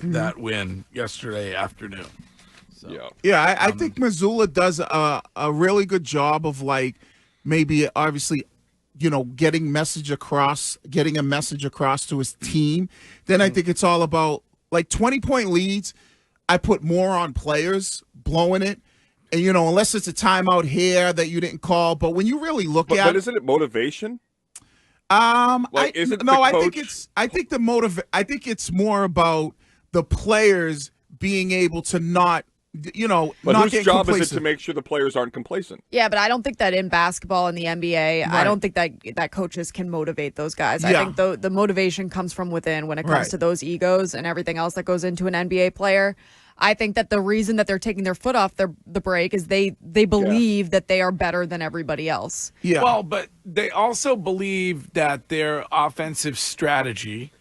that win yesterday afternoon. So, I think Mazzulla does a really good job of maybe obviously getting a message across to his team. Then I think it's all about 20-point leads. I put more on players blowing it. And, unless it's a timeout here that you didn't call. But when you really look at it. But isn't it motivation? I think it's more about the players being able to not whose job is it to make sure the players aren't complacent? Yeah, but I don't think that in basketball in the NBA, I don't think that coaches can motivate those guys. I think the motivation comes from within when it comes to those egos and everything else that goes into an NBA player. I think that the reason that they're taking their foot off the break is they believe that they are better than everybody else. Yeah. Well, but they also believe that their offensive strategy,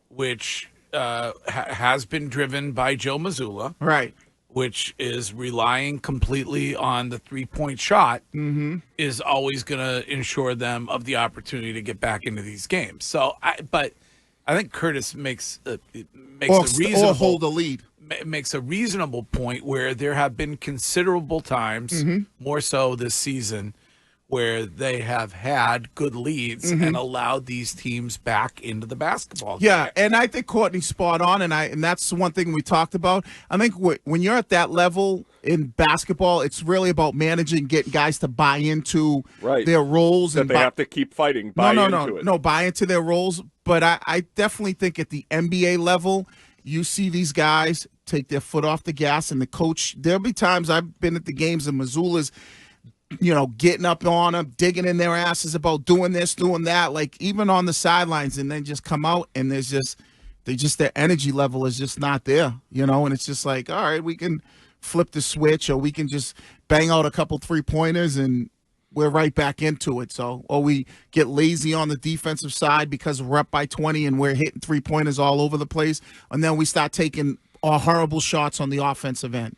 which has been driven by Joe Mazzulla, right, which is relying completely on the three-point shot, is always going to ensure them of the opportunity to get back into these games. So, I think Curtis makes a reasonable hold a lead. Makes a reasonable point where there have been considerable times, more so this season, where they have had good leads and allowed these teams back into the basketball game. Yeah, and I think Courtney's spot on, and that's one thing we talked about. I think when you're at that level in basketball, it's really about managing, getting guys to buy into their roles. That they have to keep fighting, buy into their roles. But I definitely think at the NBA level, you see these guys take their foot off the gas, and the coach, there'll be times I've been at the games and Mazzulla's, getting up on them, digging in their asses about doing this, doing that, even on the sidelines, and then just come out and their energy level is just not there, and it's just all right, we can flip the switch or we can just bang out a couple 3-pointers and we're right back into it. So, or we get lazy on the defensive side because we're up by 20 and we're hitting 3-pointers all over the place, and then we start taking horrible shots on the offensive end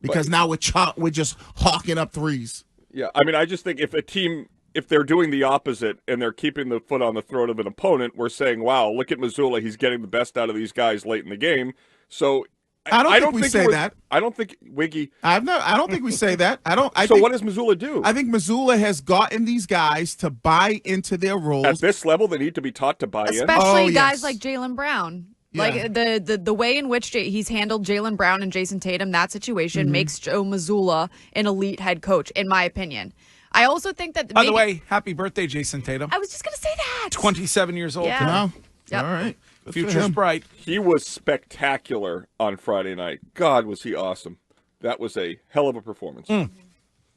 because now we're just hawking up threes. Yeah, I mean, I just think if they're doing the opposite and they're keeping the foot on the throat of an opponent, we're saying, wow, look at Mazzulla, he's getting the best out of these guys late in the game. So I don't think we say that. I don't think Wiggy. I don't think we say that. What does Mazzulla do? I think Mazzulla has gotten these guys to buy into their roles. At this level, they need to be taught to buy in. Especially guys like Jaylen Brown. Yeah. The way in which he's handled Jaylen Brown and Jason Tatum, that situation makes Joe Mazzulla an elite head coach, in my opinion. I also think that... By the way, happy birthday, Jason Tatum. I was just going to say that. 27 years old. Yeah. Wow. Yep. All right. Future's bright. He was spectacular on Friday night. God, was he awesome. That was a hell of a performance.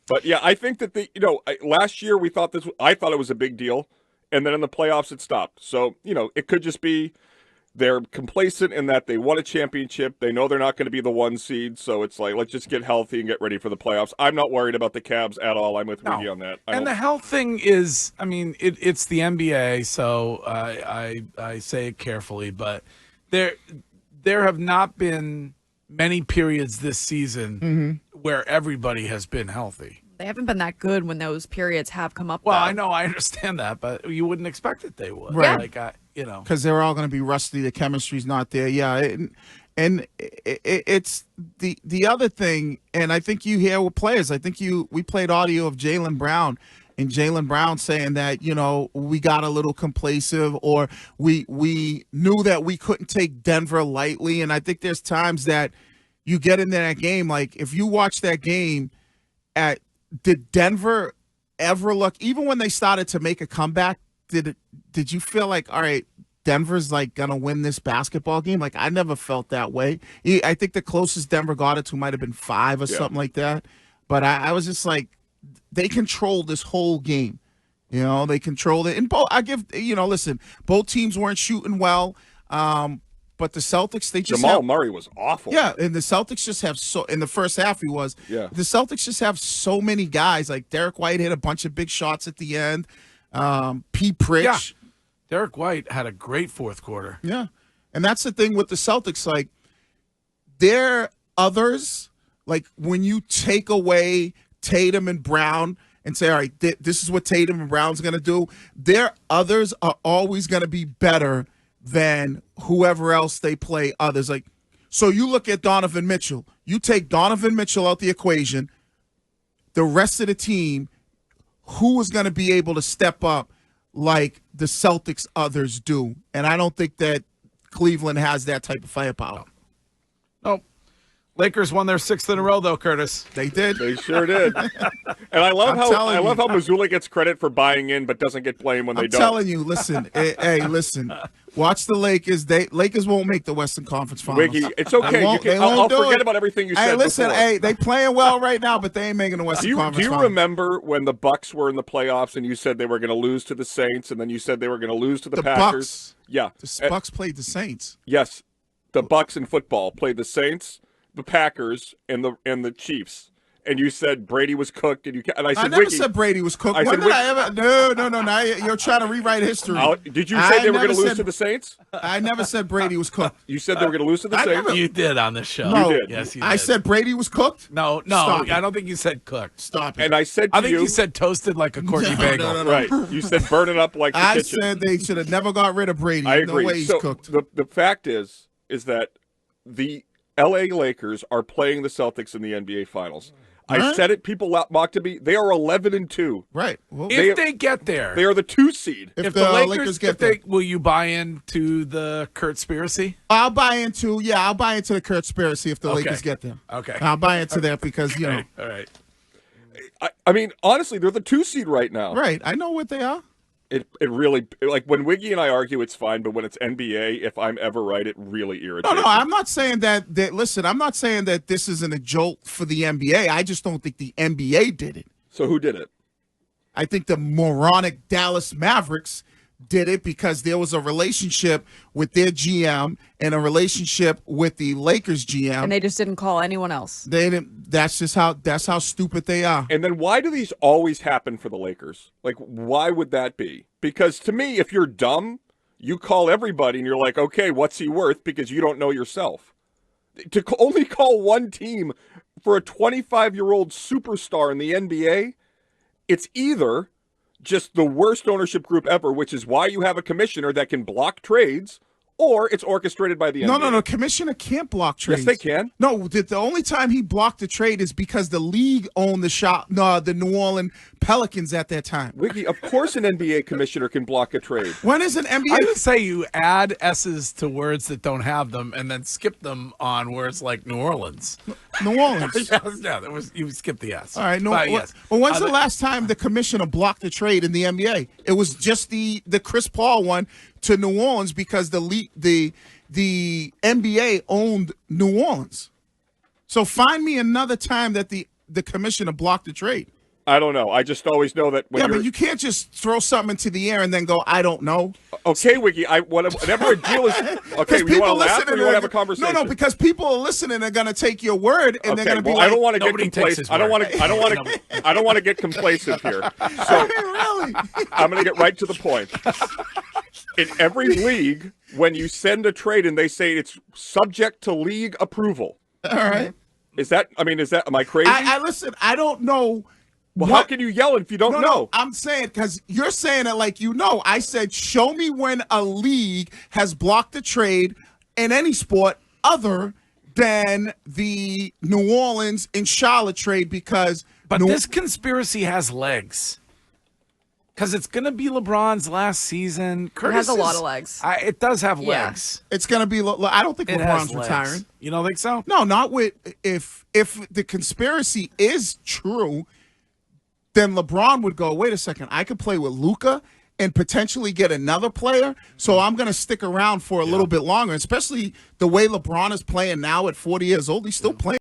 But yeah, I think that last year I thought it was a big deal, and then in the playoffs it stopped. So, it could just be they're complacent in that they won a championship. They know they're not going to be the 1 seed, so it's let's just get healthy and get ready for the playoffs. I'm not worried about the Cavs at all. I'm with Wiggy on that. And the health thing is, I mean, it's the NBA, so I say it carefully, but there have not been many periods this season where everybody has been healthy. They haven't been that good when those periods have come up. Well, though. I know, I understand that, but you wouldn't expect it they would. Right. Because they're all going to be rusty. The chemistry's not there. Yeah. And it's the other thing, and I think you hear with players, we played audio of Jaylen Brown, and Jaylen Brown saying that, we got a little complacent, or we knew that we couldn't take Denver lightly. And I think there's times that you get into that game, if you watch that game, did Denver ever look, even when they started to make a comeback, did you feel all right, Denver's gonna win this basketball game? I never felt that way. I think the closest Denver got it to might have been 5 or something like that. But I was just they controlled this whole game. They controlled it. And listen, both teams weren't shooting well. But the Celtics, they just Jamal Murray was awful. Yeah, and the Celtics just have in the first half he was. Yeah. The Celtics just have so many guys. Derek White hit a bunch of big shots at the end. P. Pritch. Yeah. Derek White had a great fourth quarter. Yeah. And that's the thing with the Celtics. They're others, when you take away Tatum and Brown and say, all right, this is what Tatum and Brown's going to do, their others are always going to be better than whoever else they play others. So you look at Donovan Mitchell. You take Donovan Mitchell out the equation, the rest of the team, who is going to be able to step up like the Celtics others do? And I don't think that Cleveland has that type of firepower. Nope. Lakers won their 6th in a row, though, Curtis. They did. They sure did. And I love how Mazzulla gets credit for buying in, but doesn't get blamed when they don't. I'm telling you, listen. Hey, listen. Watch the Lakers. Lakers won't make the Western Conference Finals. Wiggy, it's okay. I'll forget about everything you said. Hey, listen. Before. Hey, they playing well right now, but they ain't making the Western Conference Finals. Do you remember when the Bucks were in the playoffs and you said they were going to lose to the Saints, and then you said they were going to lose to the Packers? Bucks. Yeah, the Bucks played the Saints. Yes, the Bucks in football played the Saints, the Packers, and the Chiefs. And you said Brady was cooked, and I said, I never said Brady was cooked. When did I ever? No. You're trying to rewrite history. Did you say they were going to lose to the Saints? I never said Brady was cooked. You said they were going to lose to the Saints? You did on this show. No, you did. Yes, you did. I said Brady was cooked? No, I don't think you said cooked. Stop it. And I said I think you said toasted like a Courtney bagel. No. Right. You said burn it up like the kitchen. I said they should have never got rid of Brady. I agree. No way he's cooked. The fact is that the L.A. Lakers are playing the Celtics in the NBA Finals. I said it. People mocked me. They are 11-2. Right. Well, If they get there, they are the 2 seed. If the Lakers get there, will you buy into the Kurtspiracy? I'll buy into the Kurtspiracy if the Lakers get there. Okay. I'll buy into that because All right. I mean, honestly, they're the 2 seed right now. Right. I know what they are. It really, like when Wiggy and I argue, it's fine, but when it's NBA, if I'm ever right, it really irritates me. No, I'm not saying that. Listen, I'm not saying that this isn't a jolt for the NBA. I just don't think the NBA did it. So who did it? I think the moronic Dallas Mavericks did it because there was a relationship with their GM and a relationship with the Lakers GM, and they just didn't call anyone else. They didn't. That's how stupid they are. And then why do these always happen for the Lakers? Like, why would that be? Because to me, if you're dumb, you call everybody and you're like, okay, what's he worth? Because you don't know yourself. To only call one team for a 25-year-old superstar in the NBA, it's either just the worst ownership group ever, which is why you have a commissioner that can block trades, or it's orchestrated by the NBA. No. Commissioner can't block trades. Yes, they can. No, the only time he blocked the trade is because the league owned the New Orleans Pelicans at that time. Wiggy, of course an NBA commissioner can block a trade. When is an NBA? I would say you add S's to words that don't have them and then skip them on words like New Orleans. New Orleans. Yeah, you skipped the S. All right. Yes. Well, when's the last time the commissioner blocked a trade in the NBA? It was just the Chris Paul one to New Orleans because the NBA owned New Orleans. So find me another time that the commissioner blocked a trade. I don't know. I just always know that when but you can't just throw something into the air and then go, I don't know. Okay, Wiggy, whenever a deal is okay, you want to laugh or you want to have a conversation? No, because people are listening. They're going to take your word and they're going to be like, I don't want to get complacent. I don't want to get complacent here. So really? I'm going to get right to the point. In every league, when you send a trade and they say it's subject to league approval. All right. Am I crazy? I listen, I don't know. Well, how can you yell if you don't know? No, I'm saying, because you're saying it like you know. I said, show me when a league has blocked a trade in any sport other than the New Orleans and Charlotte trade because... But this conspiracy has legs. Because it's going to be LeBron's last season. It has a lot of legs. It does have legs. It's going to be... I don't think LeBron's retiring. You don't think so? No, not with... If the conspiracy is true... then LeBron would go, wait a second, I could play with Luka and potentially get another player, so I'm going to stick around for a little bit longer, especially the way LeBron is playing now at 40 years old. He's still playing.